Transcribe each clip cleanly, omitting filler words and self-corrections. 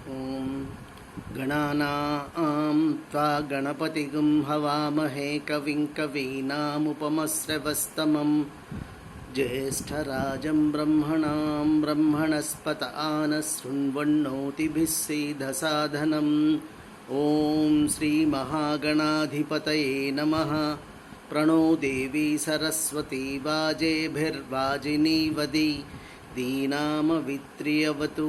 ॐ गणानां त्वा गणपतिगुं हवामहे कविं कवीनामुपमश्रवस्तमं ज्येष्ठराजं ब्रह्मणां ब्रह्मणस्पत आनशृण्वन्नोतिभिः सीदसाधनम् ॐ श्रीमहागणाधिपतये नमः। प्रणो देवी सरस्वती वाजेभिर्वाजिनीवदी दीनामवित्र्यवतु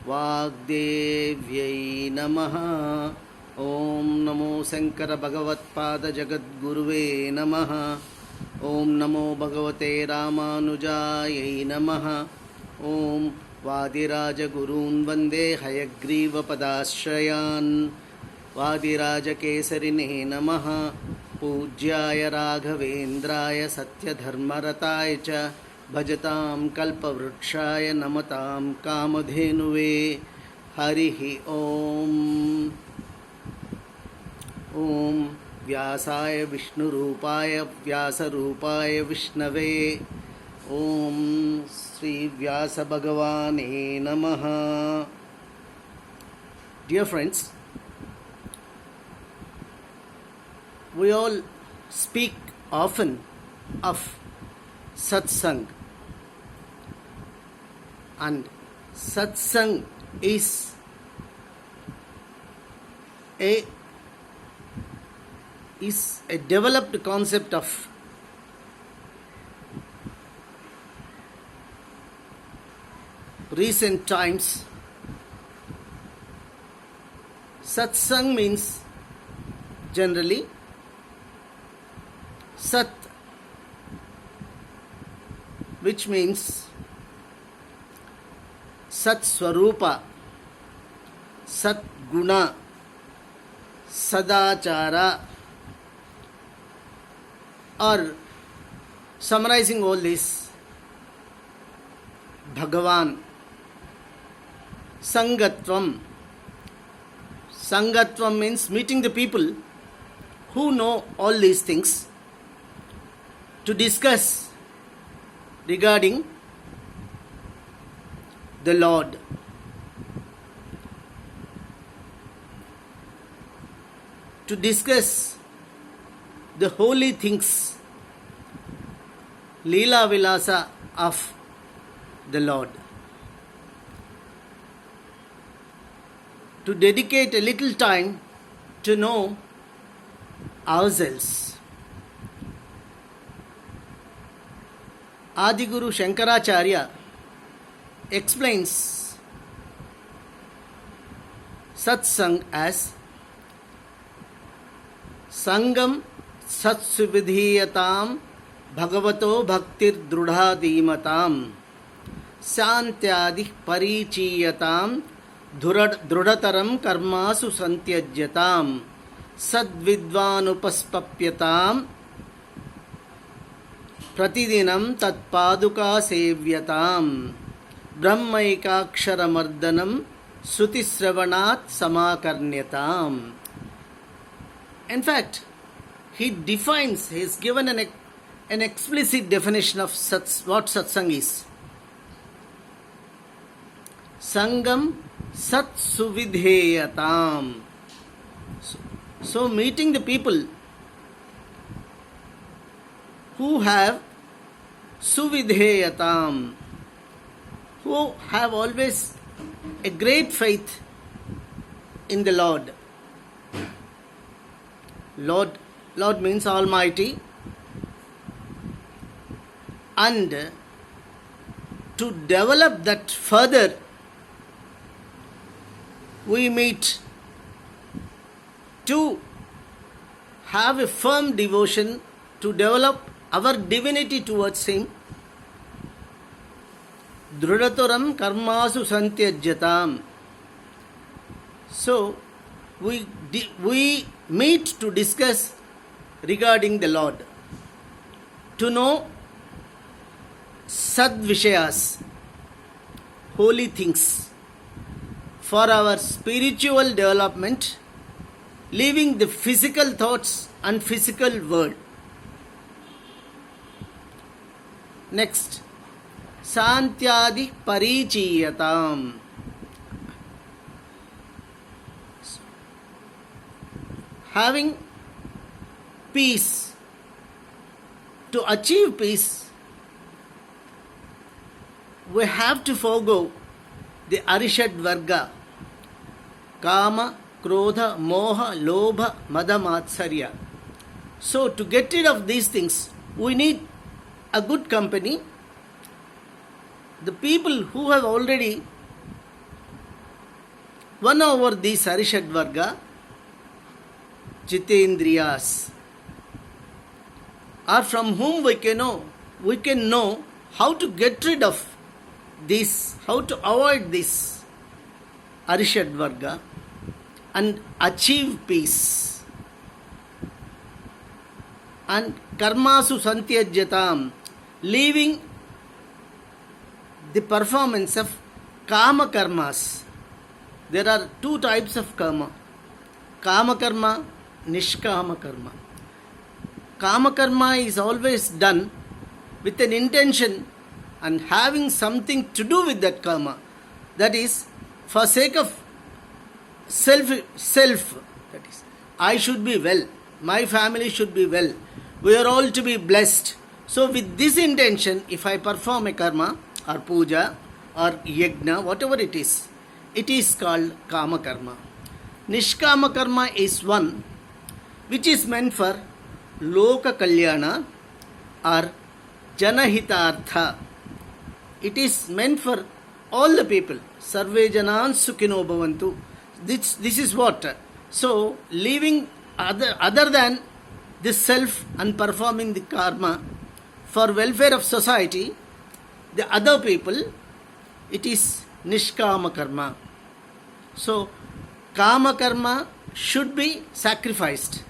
वाग्देव्यै नमः। ॐ नमो शंकर भगवत्पाद जगद्गुरुवे नमः। ॐ नमो भगवते रामानुजायै नमः। ॐ वादिराजगुरून् वन्दे हयग्रीवपदाश्रयान् वादिराजकेसरिणे नमः। पूज्याय राघवेन्द्राय सत्यधर्मरताय च भजतां कल्पवृक्षाय नमतां कामधेनुवे। हरिः ॐ। ॐ व्यासाय विष्णुरूपाय व्यासरूपाय विष्णवे ॐ श्रीव्यासभगवाने नमः। Dear friends, we all speak often of satsang, and satsang is a developed concept of recent times. Satsang means generally Sat, which means Sat Swarupa, Sat Guna, Sadachara, or summarizing all this, Bhagavan. Sangatvam. Sangatvam means meeting the people who know all these things to discuss regarding the Lord. To discuss the holy things, Leela Vilasa of the Lord. To dedicate a little time to know ourselves. Adiguru Shankaracharya explains satsang as sangam satsuvidhiyatam bhagavato bhaktir drudhadimatam santyadi parichiyatam दृढ़तरम कर्मासु संत्यज्यताम सद्विद्वानुपस्पप्यताम प्रतिदिनं तत्पादुका सेव्यताम ब्रह्मैकाक्षरमर्दनं श्रुतिश्रवणात् समाकर्ण्यताम. In fact, he defines, he has given an explicit definition of what satsang is. Sangam Sat Suvidheyatam. So meeting the people who have Suvidheyatam, who have always a great faith in the Lord. Lord means Almighty, and to develop that further, we meet to have a firm devotion, to develop our divinity towards Him. Drudhataram karmasu santyajyatam. So we meet to discuss regarding the Lord, to know sadvishayas, holy things, for our spiritual development, leaving the physical thoughts and physical world. Next, Santyadi Parichiyatam. having peace, to achieve peace, we have to forego the Arishad Varga, Kama, Krodha, Moha, Lobha, Mada, Matsarya. So to get rid of these things, we need a good company. The people who have already won over these Arishad Varga, Jitendriyas, are from whom we can know how to get rid of this, how to avoid this Arishad Varga and achieve peace. And karmasu santyajyatam, leaving the performance of kama karmas. There are two types of karma: kama karma, nishkama karma. Kama karma is always done with an intention and having something to do with that karma. That is for sake of self. That is, I should be well, my family should be well, we are all to be blessed. So with this intention, if I perform a karma or puja or yajna, whatever it is called kama karma. Nishkama karma is one which is meant for loka kalyana or janahitartha. It is meant for all the people. Sarve janan sukhino bhavantu. This is what. So leaving other than this self and performing the karma for welfare of society, the other people, it is nishkama karma. So kama karma should be sacrificed.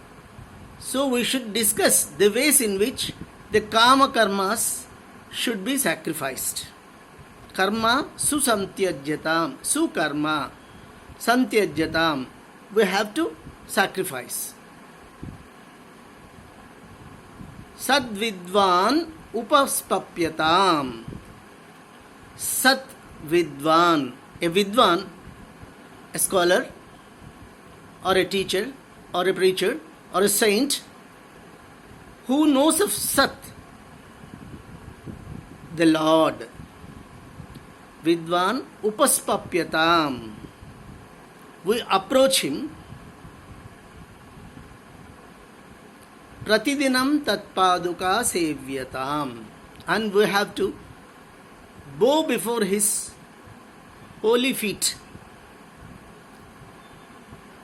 So we should discuss the ways in which the kama karmas should be sacrificed. Karma susamtyajyatam, sukarma samtyajyatam, we have to sacrifice. Sadvidvan upaspapyatam. Sat vidvan, a vidvan, a scholar or a teacher or a preacher or a saint who knows of Sat, the Lord. Vidvan upaspapyatam, we approach him. Pratidinam tatpaduka sevyatam, and we have to bow before his holy feet.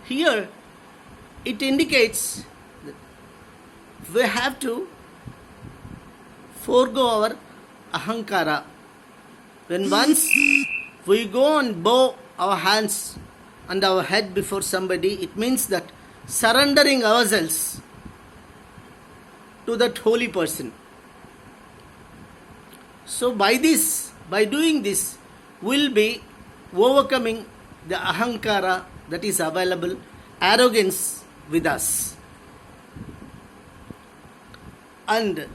Here it indicates that we have to forego our ahankara. When once we go and bow our hands and our head before somebody, it means that surrendering ourselves to that holy person. So by doing this, we'll be overcoming the ahankara that is available, arrogance with us. And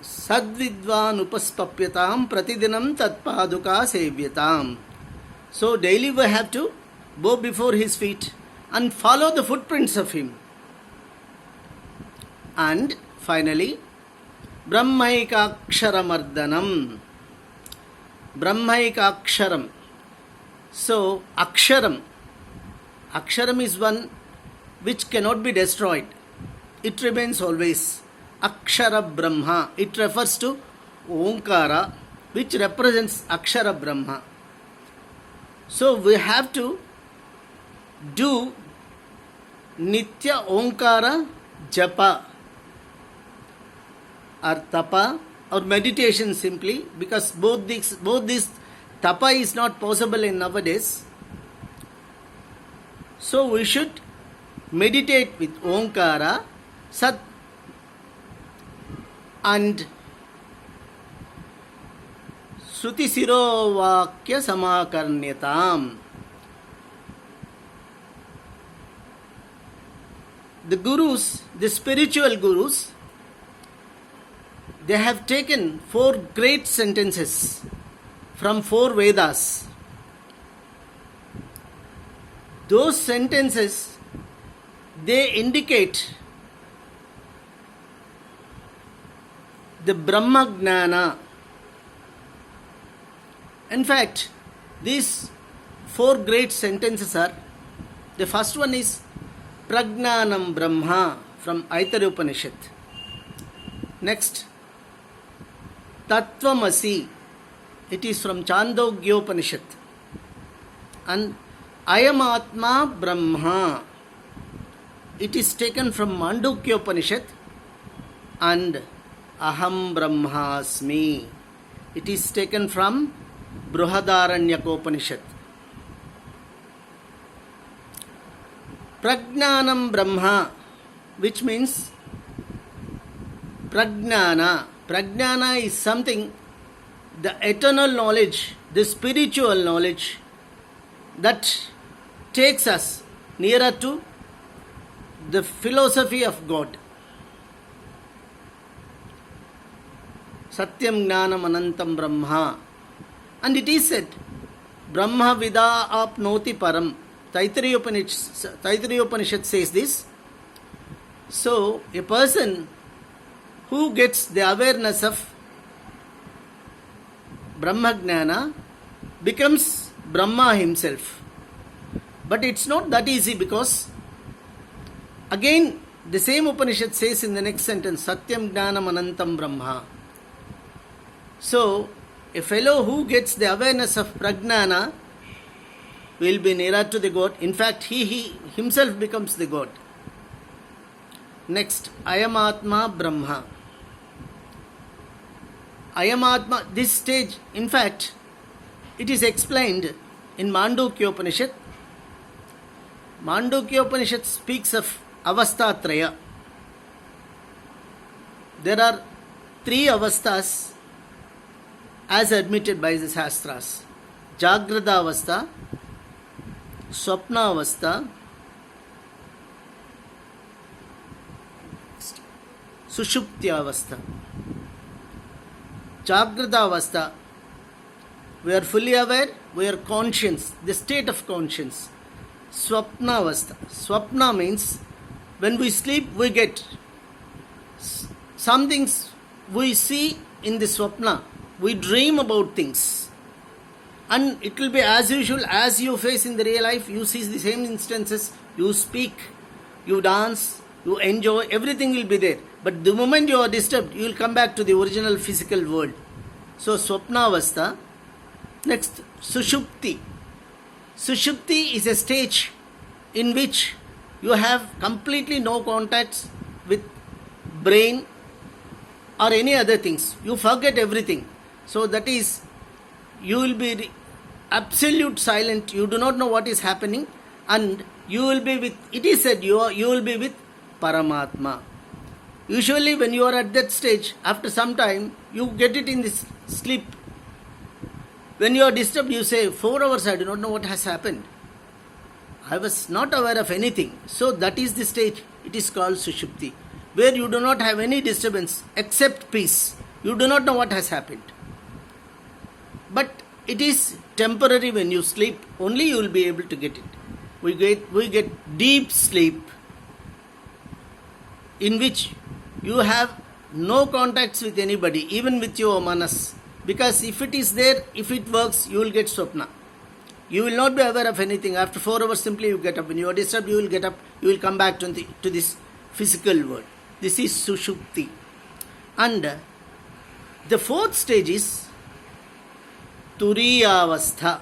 sadvidvan upaspapyatam pratidinam tatpaduka sevyatam. So daily we have to bow before his feet and follow the footprints of him. And finally, brahmaikaksharamardhanam. Brahmaikaksharam. So aksharam is one which cannot be destroyed. It remains always. Akshara Brahma. It refers to Omkara, which represents Akshara Brahma. So we have to do Nitya Omkara Japa or Tapa or meditation simply, because both these Tapa is not possible in nowadays. So we should meditate with Omkara, Sat and Shruti Siro Vakya Samakarnyatam. The gurus, the spiritual gurus, they have taken 4 great sentences from 4 Vedas. Those sentences they indicate the Brahma Gnana. In fact, these four great sentences are, the first one is Pragnanam Brahma from Aitara Upanishad. Next, Tattvamasi, it is from Chandogya Upanishad. And Ayam Atma Brahma, it is taken from Mandukya Upanishad. And Aham Brahmasmi, it is taken from Brihadaranyaka Upanishad. Pragnanam Brahma, which means Pragnana. Pragnana is something, the eternal knowledge, the spiritual knowledge that takes us nearer to the philosophy of God. Satyam Gnanam Anantam Brahma. And it is said, Brahma Vida Apnoti Param. Taittiriya Upanishad says this. So, a person who gets the awareness of Brahma Gnana becomes Brahma himself. But it's not that easy, because again the same Upanishad says in the next sentence, Satyam Gnanam Anantam Brahma. So, a fellow who gets the awareness of Pragnana will be nearer to the God. In fact, he himself becomes the God. Next, Ayam Atma Brahma. Ayam Atma, this stage, in fact, it is explained in Mandukya Upanishad. Mandukya Upanishad speaks of Avasthatraya. There are three avasthas as admitted by the Shastras: Jagrada Avastha, Swapna Avastha, Sushupti Avastha. Jagrada Avastha, we are fully aware, we are conscious, the state of conscience. Swapna Avastha. Swapna means when we sleep, we get some things we see in the Swapna. We dream about things. And it will be as usual as you face in the real life. You see the same instances. You speak, you dance, you enjoy, everything will be there. But the moment you are disturbed, you will come back to the original physical world. So, Swapna Avastha. Next, Sushupti. Sushupti is a stage in which you have completely no contacts with brain or any other things. You forget everything. So, that is, you will be absolute silent. You do not know what is happening, and you will be with, it is said, you will be with Paramatma. Usually when you are at that stage, after some time, you get it in this sleep. When you are disturbed, you say, 4 hours I do not know what has happened. I was not aware of anything. So that is the stage. It is called Sushupti, where you do not have any disturbance except peace. You do not know what has happened. But it is temporary. When you sleep, only you will be able to get it. We get deep sleep, in which you have no contacts with anybody, even with your manas. Because if it is there, if it works, you will get swapna. You will not be aware of anything. After 4 hours, simply you get up. When you are disturbed, you will get up. You will come back to this physical world. This is Sushupti. And the fourth stage is Turiyavastha.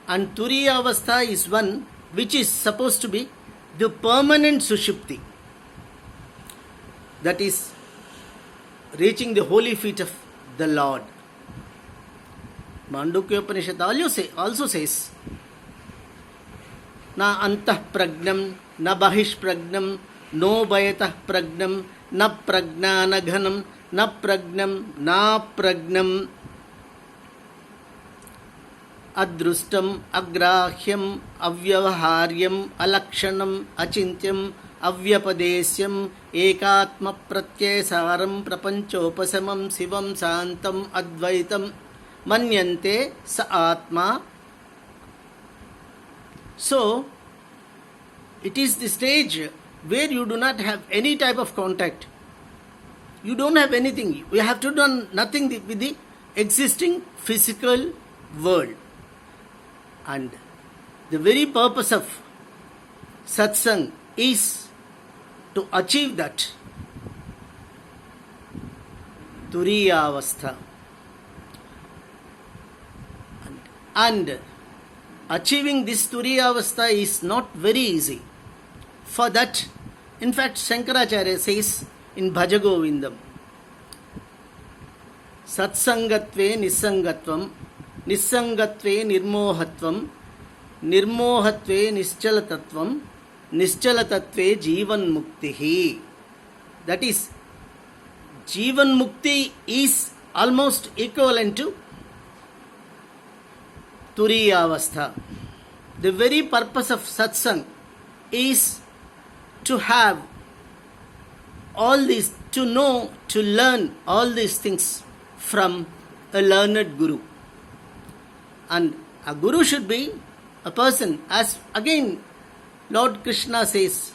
And Turiyavastha is one which is supposed to be the permanent Sushupti. That is reaching the holy feet of the Lord. Mandukya Upanishad also says, Na antah pragnam, na bahish pragnam, no bayatah pragnam, na pragnana ghanam, na pragnam, na pragnam, adrustam, agrahyam, avyavaharyam, alakshanam, achintyam, avyapadesyam, ekatma pratyasaram, prapanchopasamam, sivam santam, advaitam, manyante sa atma. So, It is the stage where you do not have any type of contact. You don't have anything. You have to do nothing with the existing physical world. And the very purpose of satsang is to achieve that turiyavastha. And achieving this turiyavastha is not very easy. For that, in fact, Shankaracharya says in Bhaja Govindam, Satsangatve Nisangatvam, Nisangatve Nirmohatvam, Nirmohatve Nischalatatvam, Nischalatatve Jivan Muktihi. That is, Jivan Mukti is almost equivalent to Turiyavastha. The very purpose of satsang is to have all these, to know, to learn all these things from a learned guru. And a guru should be a person, as again Lord Krishna says,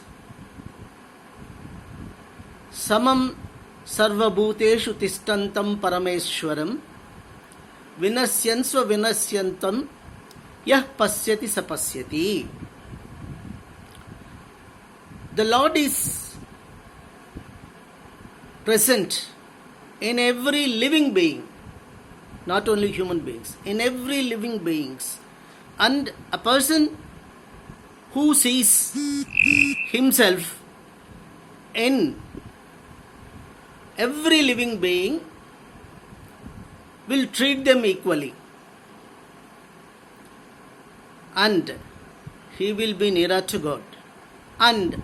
Samam sarvabhuteshu tishtantam parameshwaram vinasyansva vinasyantam yah pasyati sapasyati. The Lord is present in every living being, not only human beings, in every living beings. And a person who sees himself in every living being will treat them equally, and he will be nearer to God. And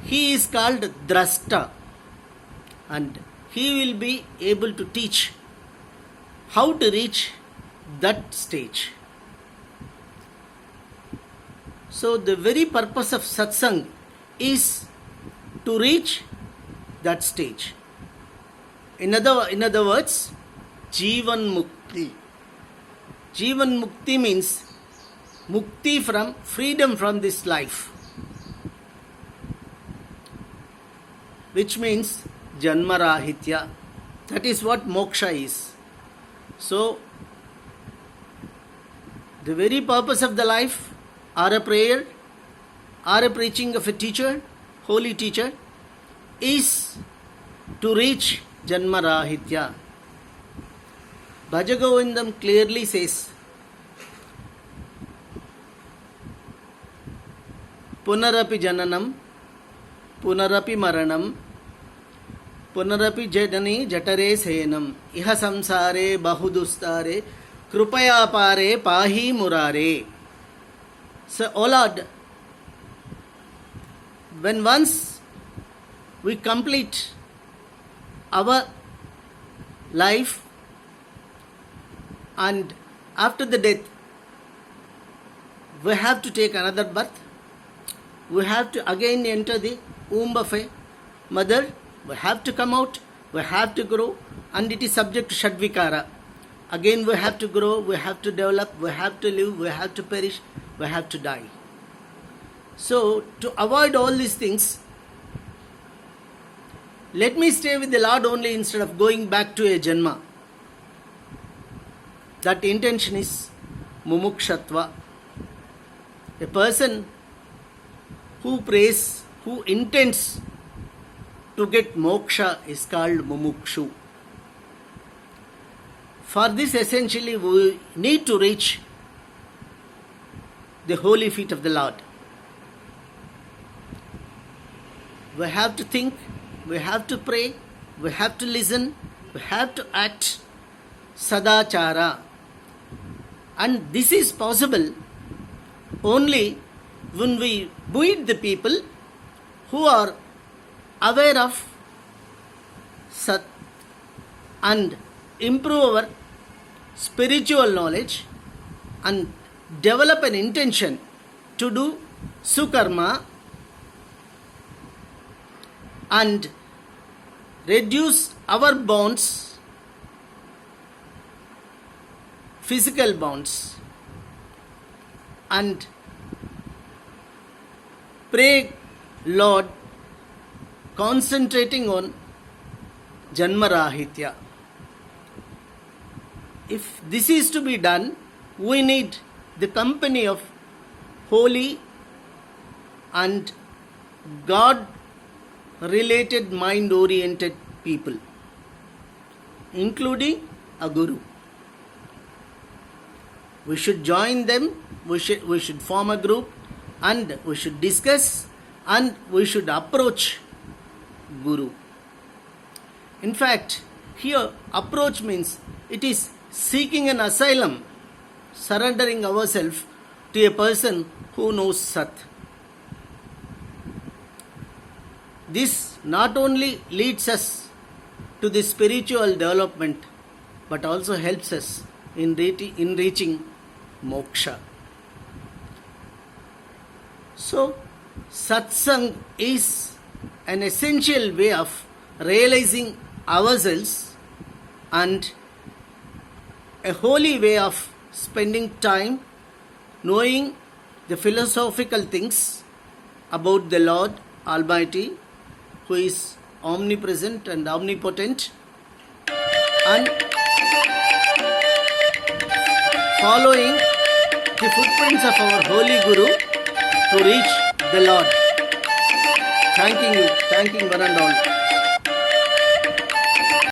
he is called Drashta, and he will be able to teach how to reach that stage. So the very purpose of satsang is to reach that stage. In other words, Jivan Mukti. Jivan Mukti means mukti from freedom from this life, which means Janmarahitya. That is what moksha is. So, the very purpose of the life, or a prayer, or a preaching of a teacher, holy teacher, is to reach Janmarahitya. Bhaja Govindam clearly says, Punarapi Jananam, Punarapi Maranam, Punarapi Jadani Jatare Senam, Iha Samsare Bahudustare, Krupaya Pare Pahi Murare. So, O Lord, when once we complete our life, and after the death, we have to take another birth. We have to again enter the womb of a mother. We have to come out. We have to grow. And it is subject to Shadvikara. Again we have to grow. We have to develop. We have to live. We have to perish. We have to die. So, to avoid all these things, let me stay with the Lord only instead of going back to a Janma. That intention is mumukshatva. A person who prays, who intends to get moksha is called mumukshu. For this, essentially, we need to reach the holy feet of the Lord. We have to think, we have to pray, we have to listen, we have to act sadachara. And this is possible only when we meet the people who are aware of Sat and improve our spiritual knowledge and develop an intention to do sukarma and reduce our bonds, physical bonds, and pray Lord, concentrating on Janmarahitya. If this is to be done, we need the company of holy and God related mind oriented people, including a guru. We should join them, we should form a group, and we should discuss, and we should approach guru. In fact, here approach means it is seeking an asylum, surrendering ourselves to a person who knows Sat. This not only leads us to the spiritual development, but also helps us in reaching moksha. So, satsang is an essential way of realizing ourselves and a holy way of spending time knowing the philosophical things about the Lord Almighty, who is omnipresent and omnipotent, and following the footprints of our holy Guru to reach the Lord. Thanking you, thanking one and all.